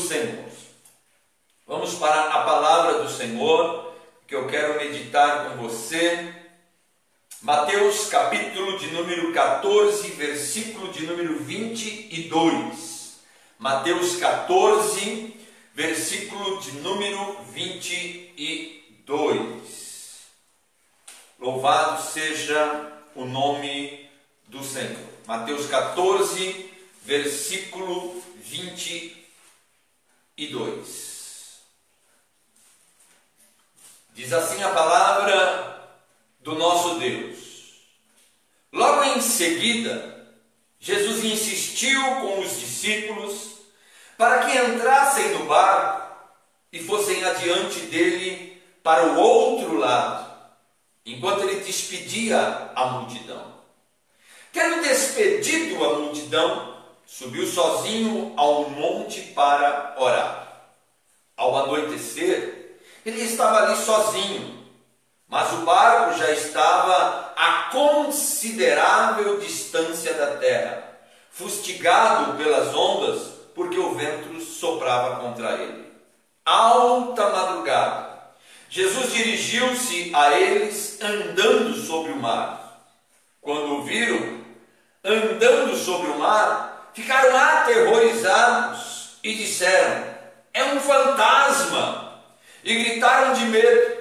Senhor. Vamos para a palavra do Senhor, que eu quero meditar com você. Mateus capítulo de número 14, versículo de número 22. Mateus 14, versículo de número 22. Louvado seja o nome do Senhor. Mateus 14, versículo 22. Diz assim a palavra do nosso Deus. Logo em seguida, Jesus insistiu com os discípulos para que entrassem no barco e fossem adiante dele para o outro lado, enquanto ele despedia a multidão. Tendo despedido a multidão, subiu sozinho ao monte para orar. Ao anoitecer, ele estava ali sozinho, mas o barco já estava a considerável distância da terra, fustigado pelas ondas, porque o vento soprava contra ele. Alta madrugada, Jesus dirigiu-se a eles andando sobre o mar. Quando o viram andando sobre o mar, ficaram aterrorizados e disseram: é um fantasma! E gritaram de medo.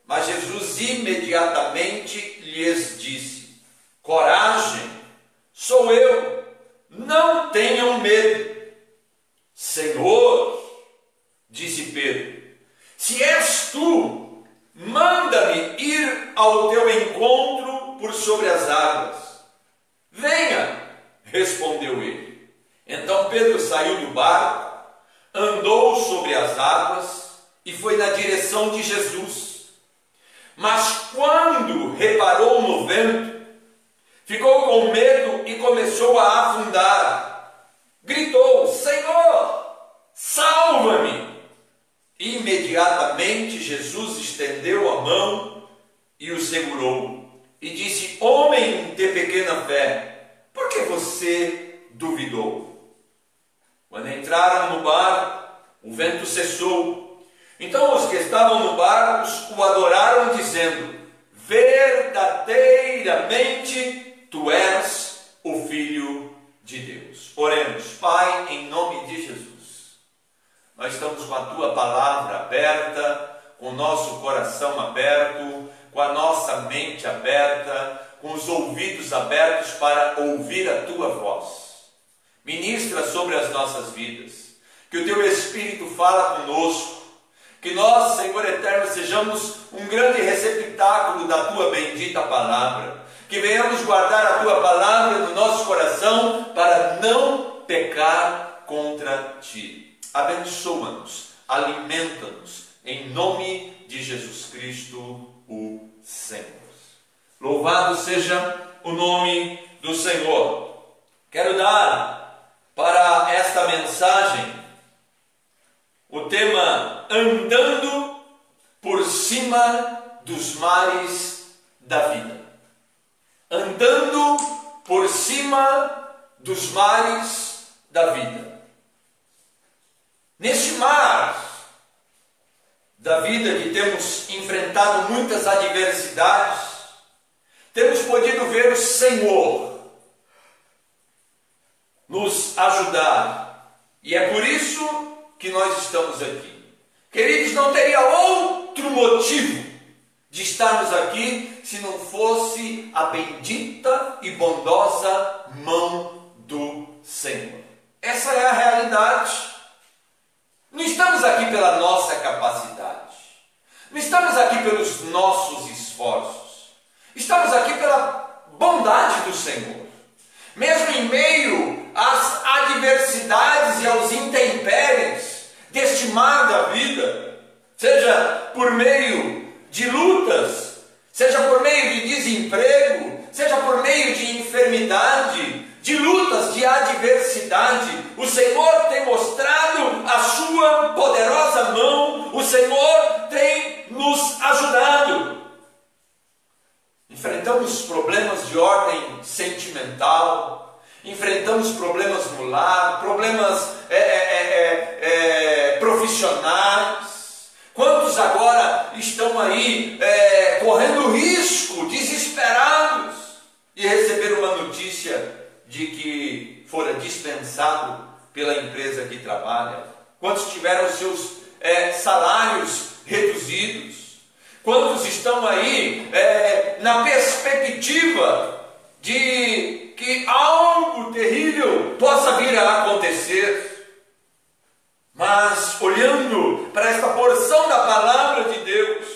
Mas Jesus imediatamente lhes disse: coragem, sou eu, não tenham medo. Senhor, disse Pedro, se és tu, manda-me ir ao teu encontro por sobre as águas. Venha, respondeu ele. Então Pedro saiu do barco, andou sobre as águas e foi na direção de Jesus. Mas quando reparou no vento, ficou com medo e começou a afundar. Gritou: Senhor, salva-me! Imediatamente Jesus estendeu a mão e o segurou e disse: homem de pequena fé, por que você duvidou? Quando entraram no barco, o vento cessou. Então os que estavam no barco o adoraram, dizendo: verdadeiramente tu és o Filho de Deus. Oremos. Pai, em nome de Jesus, nós estamos com a tua palavra aberta, com o nosso coração aberto, com a nossa mente aberta, com os ouvidos abertos para ouvir a tua voz. Ministra sobre as nossas vidas, que o teu Espírito fala conosco, que nós, Senhor eterno, sejamos um grande receptáculo da tua bendita palavra, que venhamos guardar a tua palavra no nosso coração para não pecar contra ti. Abençoa-nos, alimenta-nos, em nome de Jesus Cristo, o Senhor. Louvado seja o nome do Senhor. Quero dar para esta mensagem o tema: andando por cima dos mares da vida. Andando por cima dos mares da vida. Neste mar da vida que temos enfrentado muitas adversidades, temos podido ver o Senhor nos ajudar. E é por isso que nós estamos aqui. Queridos, não teria outro motivo de estarmos aqui se não fosse a bendita e bondosa mão do Senhor. Essa é a realidade. Não estamos aqui pela nossa capacidade, não estamos aqui pelos nossos esforços, estamos aqui pela bondade do Senhor. Mesmo em meio às adversidades e aos intempéries deste mar da vida, seja por meio de lutas, seja por meio de desemprego, seja por meio de enfermidade, de lutas, de adversidade, o Senhor tem mostrado a sua poderosa mão, o Senhor tem nos ajudado. Enfrentamos problemas de ordem sentimental, enfrentamos problemas no lar, problemas aí correndo risco, desesperados, de receber uma notícia de que fora dispensado pela empresa que trabalha? Quantos tiveram seus salários reduzidos? Quantos estão aí na perspectiva de que algo terrível possa vir a acontecer? Mas olhando para esta porção da palavra de Deus,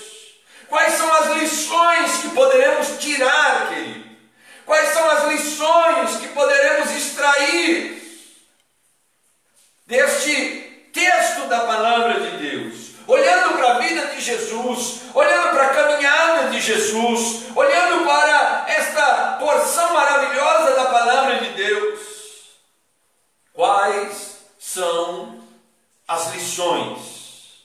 quais são as lições que poderemos tirar, querido? Quais são as lições que poderemos extrair deste texto da palavra de Deus? Olhando para a vida de Jesus, olhando para a caminhada de Jesus, olhando para esta porção maravilhosa da palavra de Deus, quais são as lições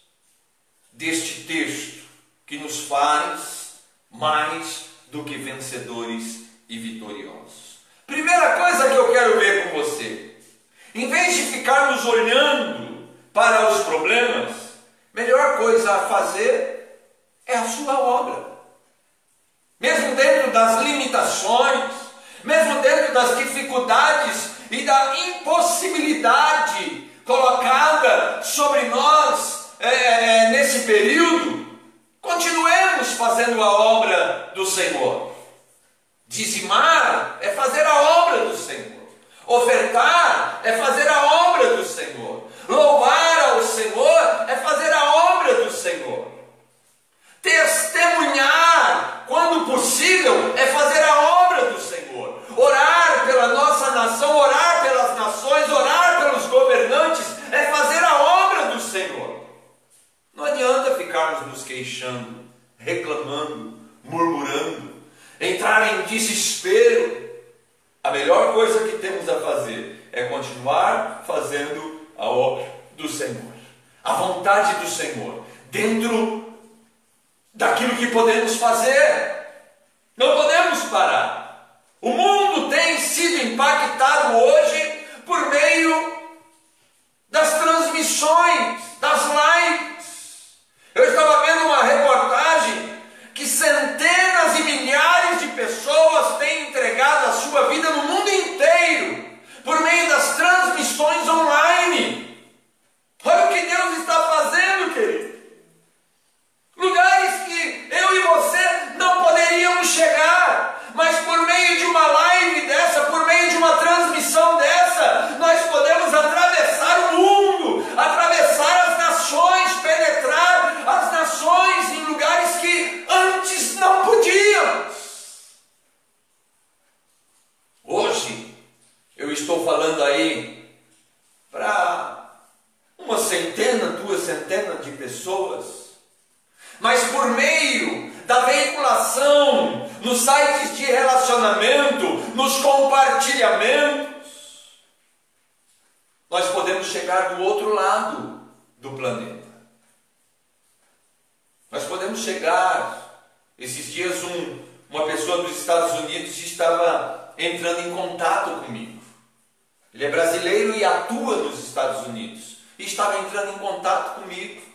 deste texto que nos faz mais do que vencedores e vitoriosos? Primeira coisa que eu quero ver com você: em vez de ficarmos olhando para os problemas, melhor coisa a fazer é a sua obra. Mesmo dentro das limitações, mesmo dentro das dificuldades e da impossibilidade colocada sobre nós nesse período, continuemos fazendo a obra do Senhor. Dizimar é fazer a obra do Senhor. Ofertar é fazer a obra do Senhor. Louvar ao Senhor é fazer a obra do Senhor. Testemunhar, quando possível, é fazer a obra do Senhor. Orar pela nossa nação, orar pelas nações, orar pelos governantes, é fazer a obra do Senhor. Não adianta ficarmos nos queixando, reclamando, murmurando, entrar em desespero. A melhor coisa que temos a fazer é continuar fazendo a obra do Senhor, a vontade do Senhor, dentro daquilo que podemos fazer. Não podemos parar. O mundo tem sido impactado hoje por meio das transmissões, das lives. Eu estava vendo uma reportagem que centenas e milhares de pessoas têm entregado a sua vida no mundo inteiro por meio das transmissões online. Olha o que Deus está fazendo, querido. Lugares que eu e você não poderíamos chegar, mas por meio de uma live dessa, por meio de uma transmissão dessa, nós podemos atravessar o mundo, atravessar as nações, penetrar as nações em lugares que antes não podíamos. Hoje, eu estou falando aí para uma centena, 2 centenas de pessoas, mas por meio da veiculação nos sites de relacionamento, nos compartilhamentos, nós podemos chegar do outro lado do planeta. Nós podemos chegar. Esses dias uma pessoa dos Estados Unidos estava entrando em contato comigo. Ele é brasileiro e atua nos Estados Unidos, e estava entrando em contato comigo.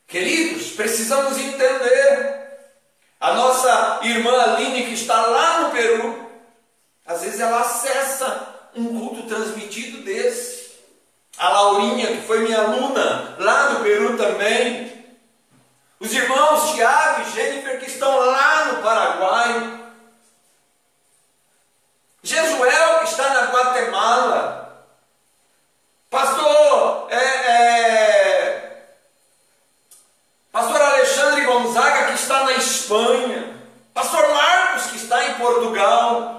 Queridos, precisamos entender. A nossa irmã Aline, que está lá no Peru, às vezes ela acessa um culto transmitido desse. A Laurinha, que foi minha aluna lá no Peru também. Os irmãos Tiago e Jennifer, que estão lá no Paraguai. Jesuel, que está na Guatemala. Pastor Alexandre Gonzaga, que está na Espanha. Pastor Marcos, que está em Portugal.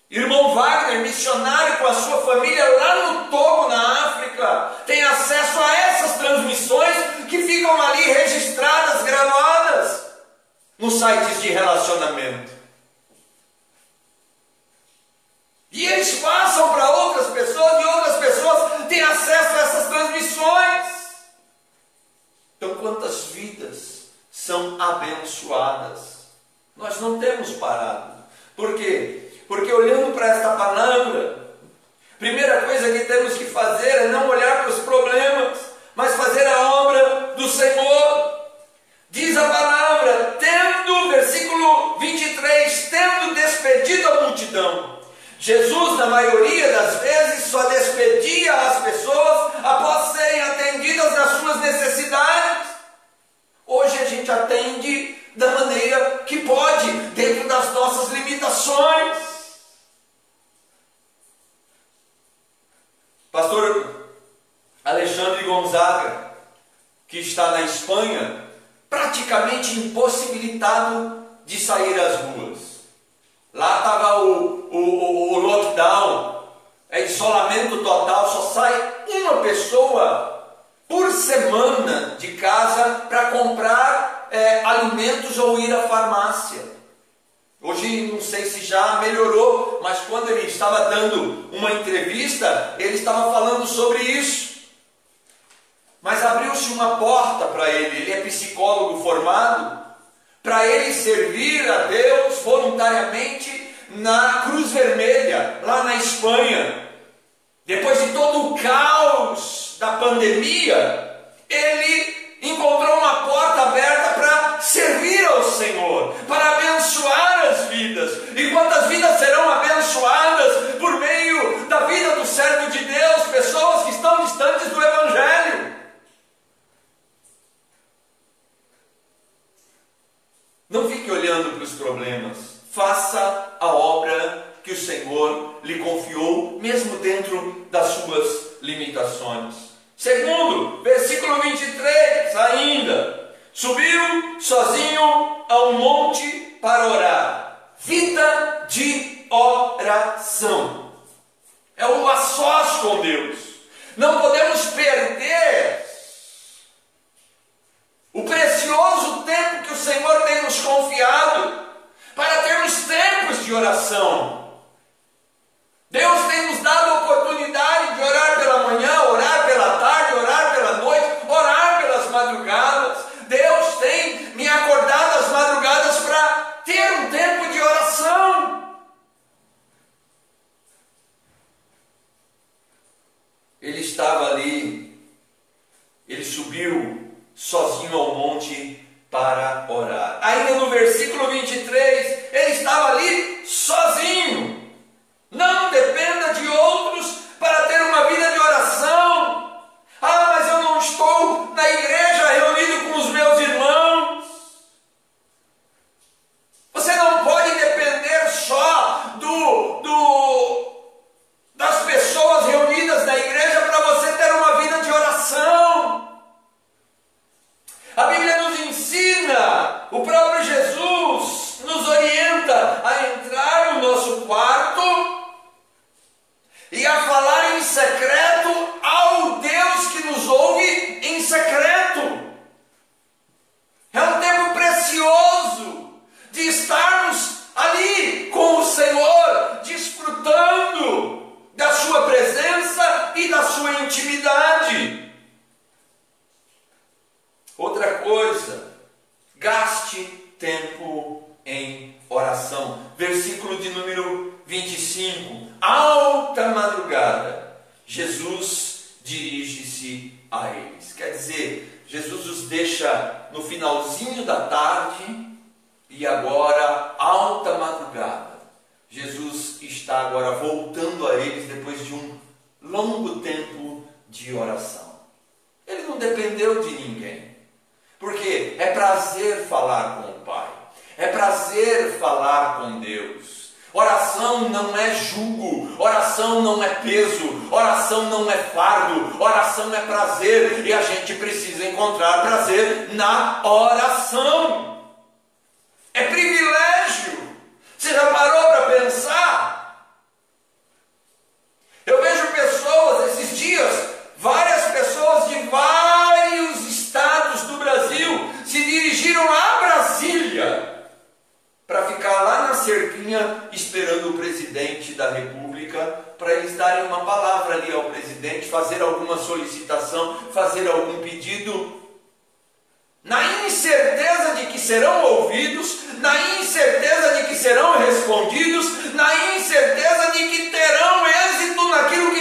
Irmão Wagner, missionário com a sua família lá no Togo, na África, tem acesso a essas transmissões que ficam ali registradas, gravadas nos sites de relacionamento. E eles passam para outras pessoas e outras pessoas têm acesso a essas transmissões. Então, quantas vidas são abençoadas? Nós não temos parado. Por quê? Porque olhando para esta palavra, Primeira coisa que temos que fazer é não olhar para os problemas, mas fazer a obra do Senhor. Diz a palavra, versículo 23, tendo despedido a multidão. Jesus, na maioria das vezes, só despedia as pessoas após serem atendidas nas suas necessidades. Hoje a gente atende da maneira que pode, dentro das nossas limitações. Pastor Alexandre Gonzaga, que está na Espanha, praticamente impossibilitado de sair às ruas. Lá estava o lockdown, isolamento total, só sai uma pessoa por semana de casa para comprar alimentos ou ir à farmácia. Hoje não sei se já melhorou, mas quando ele estava dando uma entrevista, ele estava falando sobre isso. Mas abriu-se uma porta para ele é psicólogo formado, para ele servir a Deus voluntariamente na Cruz Vermelha, lá na Espanha. Depois de todo o caos da pandemia, ele encontrou uma porta aberta para servir ao Senhor, para abençoar as vidas. E quantas vidas serão abençoadas por meio da vida do servo de Deus, pessoas que estão distantes do Evangelho? Não fique olhando para os problemas. Faça a obra que o Senhor lhe confiou, mesmo dentro das suas limitações. Segundo, versículo 23 ainda. Subiu sozinho a um monte para orar. Vida de oração. É o a sós com Deus. Não podemos perder o precioso tempo que o Senhor tem nos confiado para termos tempos de oração. Deus tem nos dado a oportunidade de orar pela manhã, orar pela tarde, orar pela noite, orar pelas madrugadas. Deus tem me acordado às madrugadas para ter um tempo de oração. Ele estava ali, ele subiu sozinho ao monte para orar. Ainda no versículo 23, ele estava ali sozinho. Não dependa de outros para ter uma vida de oração. Ah, mas eu não estou na igreja reunido com os meus irmãos. Você não pode depender só das pessoas reunidas na igreja para você ter uma vida de oração. A Bíblia nos ensina, o próprio Jesus nos orienta a entrar no nosso quarto e a falar em secreto ao Deus que nos ouve em secreto. É um tempo precioso de estarmos ali com o Senhor, desfrutando da sua presença e da sua intimidade. Outra coisa, gaste tempo em oração. Versículo de número 25. Alta madrugada, Jesus dirige-se a eles. Quer dizer, Jesus os deixa no finalzinho da tarde e agora, alta madrugada, Jesus está agora voltando a eles depois de um longo tempo de oração. Ele não dependeu de ninguém. Porque é prazer falar com o Pai, é prazer falar com Deus. Oração não é jugo, oração não é peso, oração não é fardo, oração é prazer. E a gente precisa encontrar prazer na oração. É privilégio. Você já parou para pensar? Eu vejo pessoas esses dias, várias pessoas de vários estados do Brasil se dirigiram a Brasília para ficar lá na cerquinha esperando o presidente da República, para eles darem uma palavra ali ao presidente, fazer alguma solicitação, fazer algum pedido, na incerteza de que serão ouvidos, na incerteza de que serão respondidos, na incerteza de que terão êxito naquilo que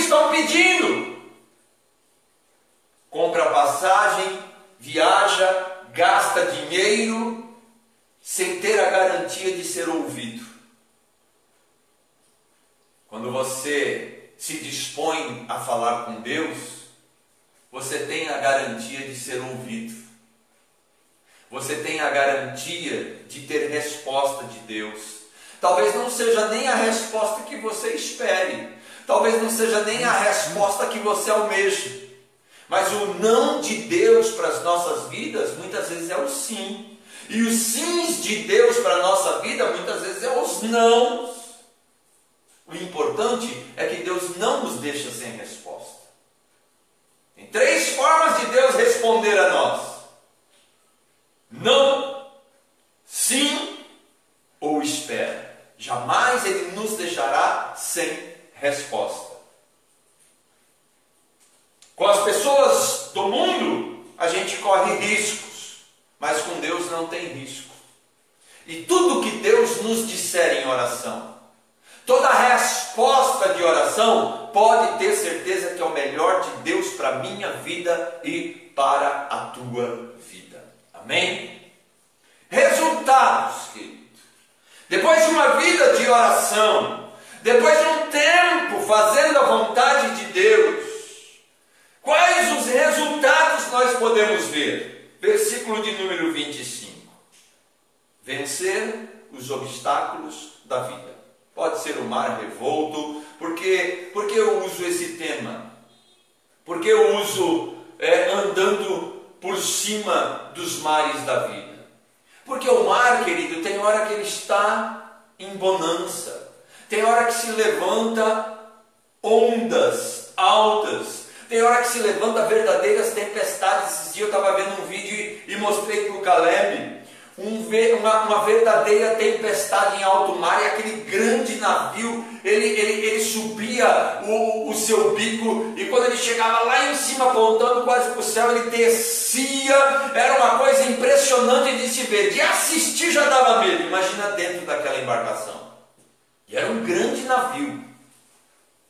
quando você se dispõe a falar com Deus, você tem a garantia de ser ouvido. Você tem a garantia de ter resposta de Deus. Talvez não seja nem a resposta que você espere. Talvez não seja nem a resposta que você almeja. Mas o não de Deus para as nossas vidas, muitas vezes é o sim. E os sims de Deus para a nossa vida, muitas vezes é os não. O importante é que Deus não nos deixa sem resposta. Tem 3 formas de Deus responder a nós: não, sim ou espera. Jamais Ele nos deixará sem resposta. Com as pessoas do mundo, a gente corre riscos, mas com Deus não tem risco. E tudo que Deus nos disser em oração, toda resposta de oração, pode ter certeza que é o melhor de Deus para a minha vida e para a tua vida. Amém? Resultados, querido. Depois de uma vida de oração, depois de um tempo fazendo a vontade de Deus, quais os resultados nós podemos ver? Versículo de número 25. Vencer os obstáculos da vida. Pode ser o mar revolto. Por que eu uso esse tema? Porque eu uso andando por cima dos mares da vida. Porque o mar, querido, tem hora que ele está em bonança. Tem hora que se levanta ondas altas. Tem hora que se levanta verdadeiras tempestades. Esses dias eu estava vendo um vídeo e mostrei para o Caleb uma verdadeira tempestade em alto mar, e aquele grande navio, ele subia o seu bico, e quando ele chegava lá em cima, apontando quase para o céu, ele descia. Era uma coisa impressionante de se ver, de assistir já dava medo. Imagina dentro daquela embarcação. E era um grande navio,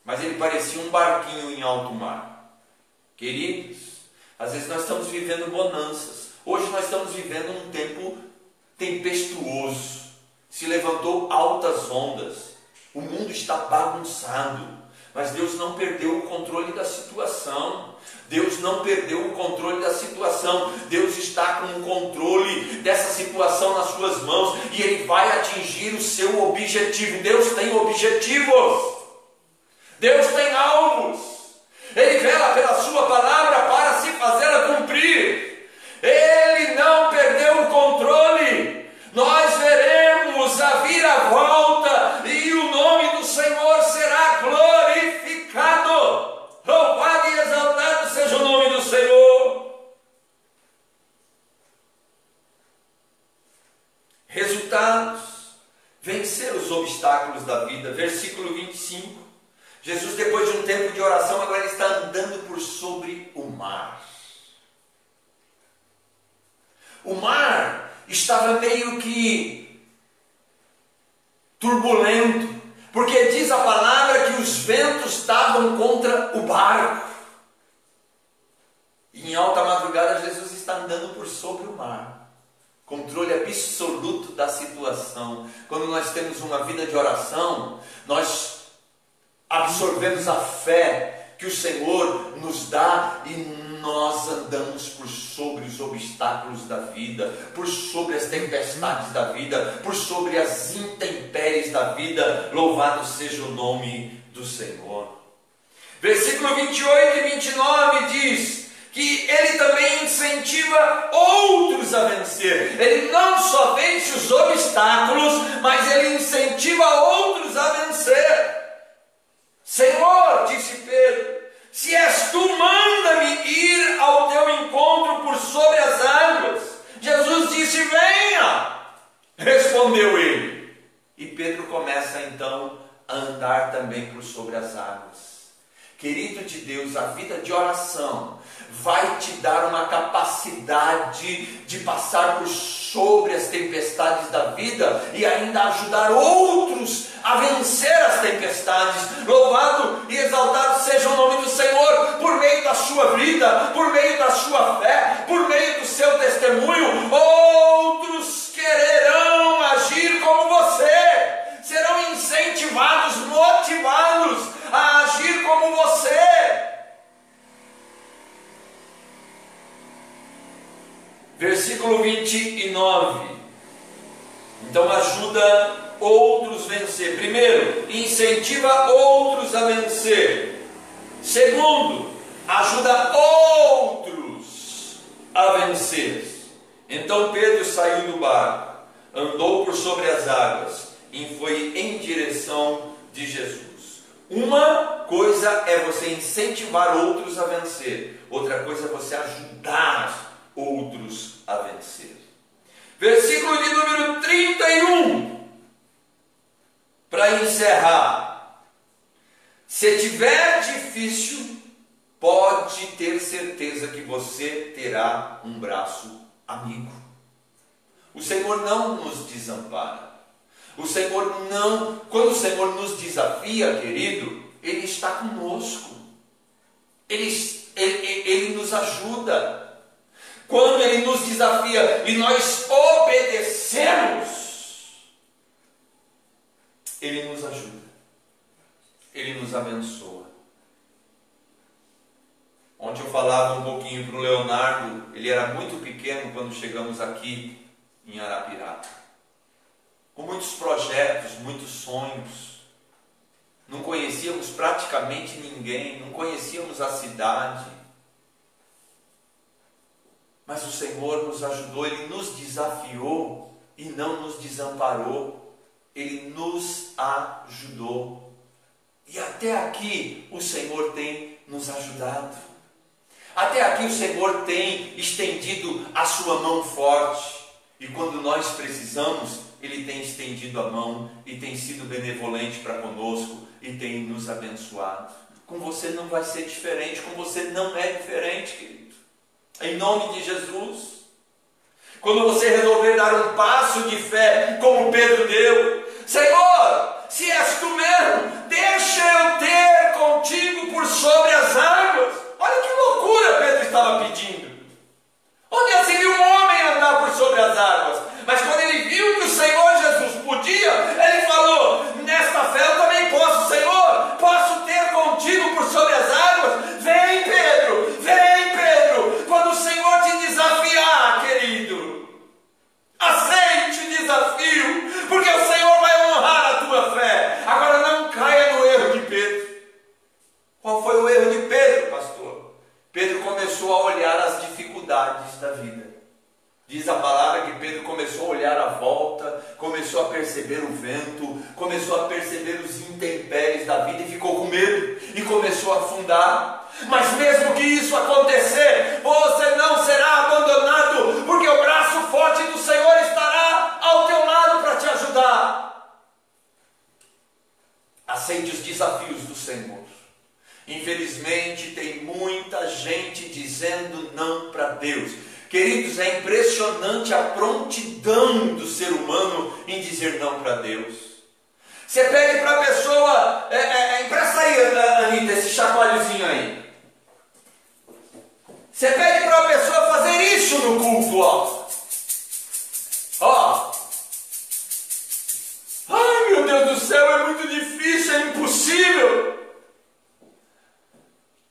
mas ele parecia um barquinho em alto mar. Queridos, às vezes nós estamos vivendo bonanças. Hoje nós estamos vivendo um tempo tempestuoso. Se levantou altas ondas. O mundo está bagunçado. Mas Deus não perdeu o controle da situação. Deus não perdeu o controle da situação. Deus está com o controle dessa situação nas suas mãos. E Ele vai atingir o seu objetivo. Deus tem objetivos. Deus tem alvos. Ele vela pela sua palavra para se fazê-la cumprir. Ele não perdeu o controle. Nós veremos a viravolta e o nome do Senhor será glorificado. Louvado e exaltado seja o nome do Senhor. Resultados: vencer os obstáculos da vida. Versículo 25. Jesus, depois de um tempo de oração, agora está andando por sobre o mar. O mar estava meio que turbulento, porque diz a palavra que os ventos estavam contra o barco. E em alta madrugada Jesus está andando por sobre o mar. Controle absoluto da situação. Quando nós temos uma vida de oração, nós absorvemos a fé que o Senhor nos dá e nós andamos por sobre os obstáculos da vida, por sobre as tempestades da vida, por sobre as intempéries da vida. Louvado seja o nome do Senhor. Versículo 28 e 29 diz que Ele também incentiva outros a vencer. Ele não só vence os obstáculos, mas Ele incentiva outros a vencer. Senhor, disse Pedro, se és tu, manda-me ir ao teu encontro por sobre as águas. Jesus disse, venha. Respondeu ele. E Pedro começa então a andar também por sobre as águas. Querido de Deus, a vida de oração vai te dar uma capacidade de passar por sobre as tempestades da vida e ainda ajudar outros a vencer as tempestades. Louvado e exaltado seja o nome do Senhor, por meio da sua vida, por meio da sua fé, por meio do seu testemunho. Outros quererão agir como você, serão incentivados, motivados Versículo 29. Então ajuda outros a vencer. Primeiro, incentiva outros a vencer. Segundo, ajuda outros a vencer. Então Pedro saiu do barco, andou por sobre as águas e foi em direção de Jesus. Uma coisa é você incentivar outros a vencer, outra coisa é você ajudar outros a vencer. Versículo de número 31, para encerrar. Se tiver difícil, pode ter certeza que você terá um braço amigo. O Senhor não nos desampara. O Senhor não, quando o Senhor nos desafia, querido, Ele está conosco. Ele nos ajuda. Quando Ele nos desafia e nós obedecemos, Ele nos ajuda, Ele nos abençoa. Ontem eu falava um pouquinho para o Leonardo, ele era muito pequeno quando chegamos aqui em Arapiraca, com muitos projetos, muitos sonhos, não conhecíamos praticamente ninguém, não conhecíamos a cidade, mas o Senhor nos ajudou, Ele nos desafiou e não nos desamparou, Ele nos ajudou. E até aqui o Senhor tem nos ajudado. Até aqui o Senhor tem estendido a sua mão forte. E quando nós precisamos, Ele tem estendido a mão e tem sido benevolente para conosco e tem nos abençoado. Com você não vai ser diferente, com você não é diferente, querido. Em nome de Jesus. Quando você resolver dar um passo de fé, como Pedro deu, Senhor, se és tu mesmo, deixa eu ter contigo por sobre as águas. Olha que loucura Pedro estava pedindo. Onde já se viu um homem andar por sobre as águas? Mas quando ele viu que o Senhor Jesus podia, ele falou, nesta fé eu também posso, Senhor, posso ter contigo por sobre as águas? Vem Pedro, vem Pedro, quando o Senhor te desafiar, querido, aceite o desafio, porque o Senhor vai honrar a tua fé. Agora não caia no erro de Pedro. Qual foi o erro de Pedro, pastor? Pedro começou a olhar as dificuldades da vida. Diz a palavra que Pedro começou a olhar a volta, começou a perceber o vento, começou a perceber os intempéries da vida e ficou com medo e começou a afundar. Mas mesmo que isso acontecer, você não será abandonado, porque o braço forte do Senhor estará ao teu lado para te ajudar. Aceite os desafios do Senhor. Infelizmente tem muita gente dizendo não para Deus. Queridos, é impressionante a prontidão do ser humano em dizer não para Deus. Você pede para a pessoa, empresta aí, Anitta, esse chacoalhozinho aí. Você pede para a pessoa fazer isso no culto, ó. Ó. Ai, meu Deus do céu, é muito difícil, é impossível.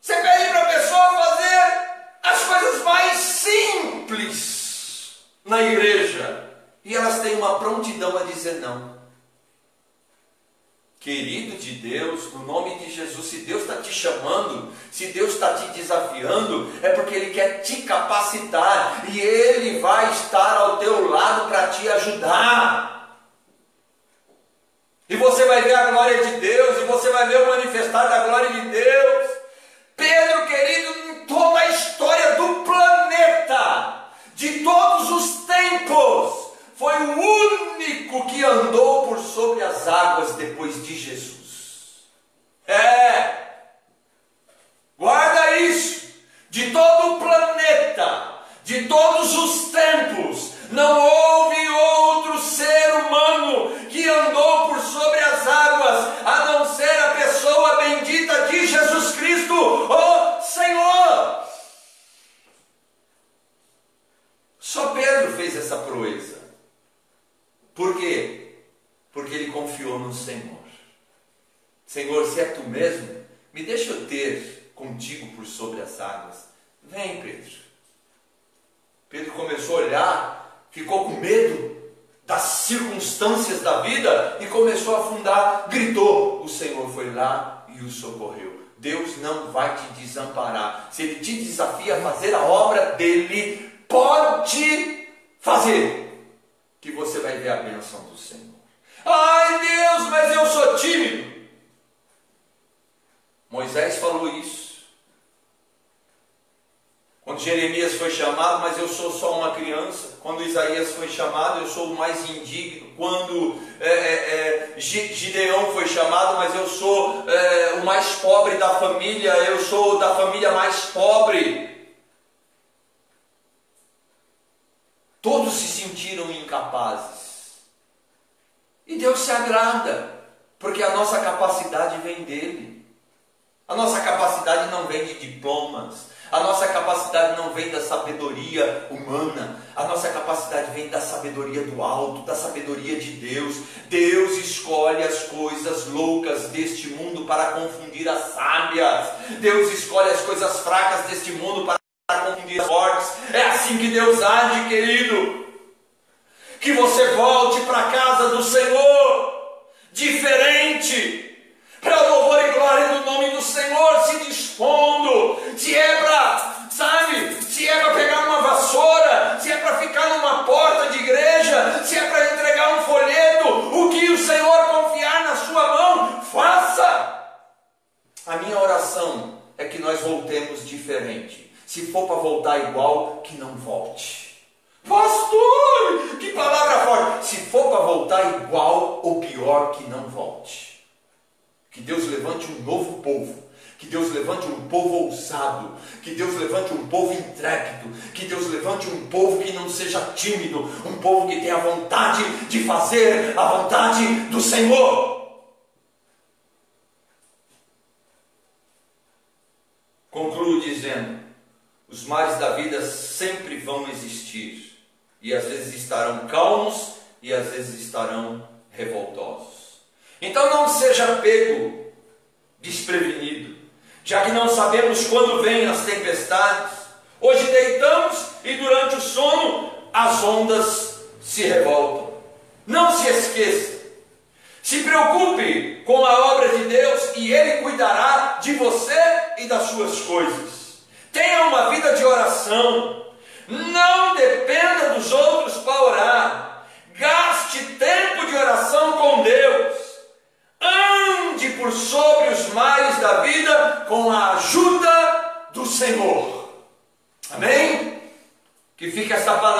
Você pede para a pessoa fazer as coisas mais simples na igreja e elas têm uma prontidão a dizer não. Querido de Deus, no nome de Jesus, se Deus está te chamando, se Deus está te desafiando, é porque Ele quer te capacitar e Ele vai estar ao teu lado para te ajudar. E você vai ver a glória de Deus, e você vai ver o manifestar da glória de Deus. Pedro, querido, em toda a história do planeta, de todos os tempos, foi o único que andou por sobre as águas depois de Jesus. Guarda isso. De todo o planeta, de todos os tempos, não houve outro ser humano que andou por sobre as águas, a não ser a pessoa bendita de Jesus Cristo, o Senhor. Só Pedro fez essa proeza. Por quê? Porque ele confiou no Senhor. Senhor, se é tu mesmo, me deixa eu ter contigo por sobre as águas. Vem, Pedro. Pedro começou a olhar, ficou com medo das circunstâncias da vida e começou a afundar, gritou. O Senhor foi lá e o socorreu. Deus não vai te desamparar. Se Ele te desafia a fazer a obra dEle, pode fazer, que você vai ver a bênção do Senhor. Ai Deus, mas eu sou tímido. Moisés falou isso. Quando Jeremias foi chamado, mas eu sou só uma criança. Quando Isaías foi chamado, eu sou o mais indigno. Quando Gideão foi chamado, mas eu sou o mais pobre da família. Eu sou da família mais pobre. Todos se sentiram incapazes. E Deus se agrada, porque a nossa capacidade vem dEle. A nossa capacidade não vem de diplomas. A nossa capacidade não vem da sabedoria humana. A nossa capacidade vem da sabedoria do alto, da sabedoria de Deus. Deus escolhe as coisas loucas deste mundo para confundir as sábias. Deus escolhe as coisas fracas deste mundo para confundir as fortes. É assim que Deus age, querido. Que você volte para a casa do Senhor diferente, para louvor e glória do nome do Senhor, se dispondo. Se é para, se é para pegar uma vassoura, se é para ficar numa porta de igreja, se é para entregar um folheto, o que o Senhor confiar na sua mão, faça. A minha oração é que nós voltemos diferente. Se for para voltar igual, que não volte. Pastor, que palavra forte. Se for para voltar igual ou pior, que não volte. Que Deus levante um novo povo. Que Deus levante um povo ousado. Que Deus levante um povo intrépido. Que Deus levante um povo que não seja tímido. Um povo que tenha vontade de fazer a vontade do Senhor. Concluo dizendo: os mares da vida sempre vão existir. E às vezes estarão calmos e às vezes estarão revoltosos. Então não seja pego desprevenido, já que não sabemos quando vêm as tempestades. Hoje deitamos e durante o sono as ondas se revoltam. Não se esqueça, se preocupe com a obra de Deus e Ele cuidará de você e das suas coisas. Tenha uma vida de oração. Não dependa dos outros para orar. Gaste tempo de oração com Deus. Ande por sobre os mares da vida com a ajuda do Senhor. Amém? Que fique esta palavra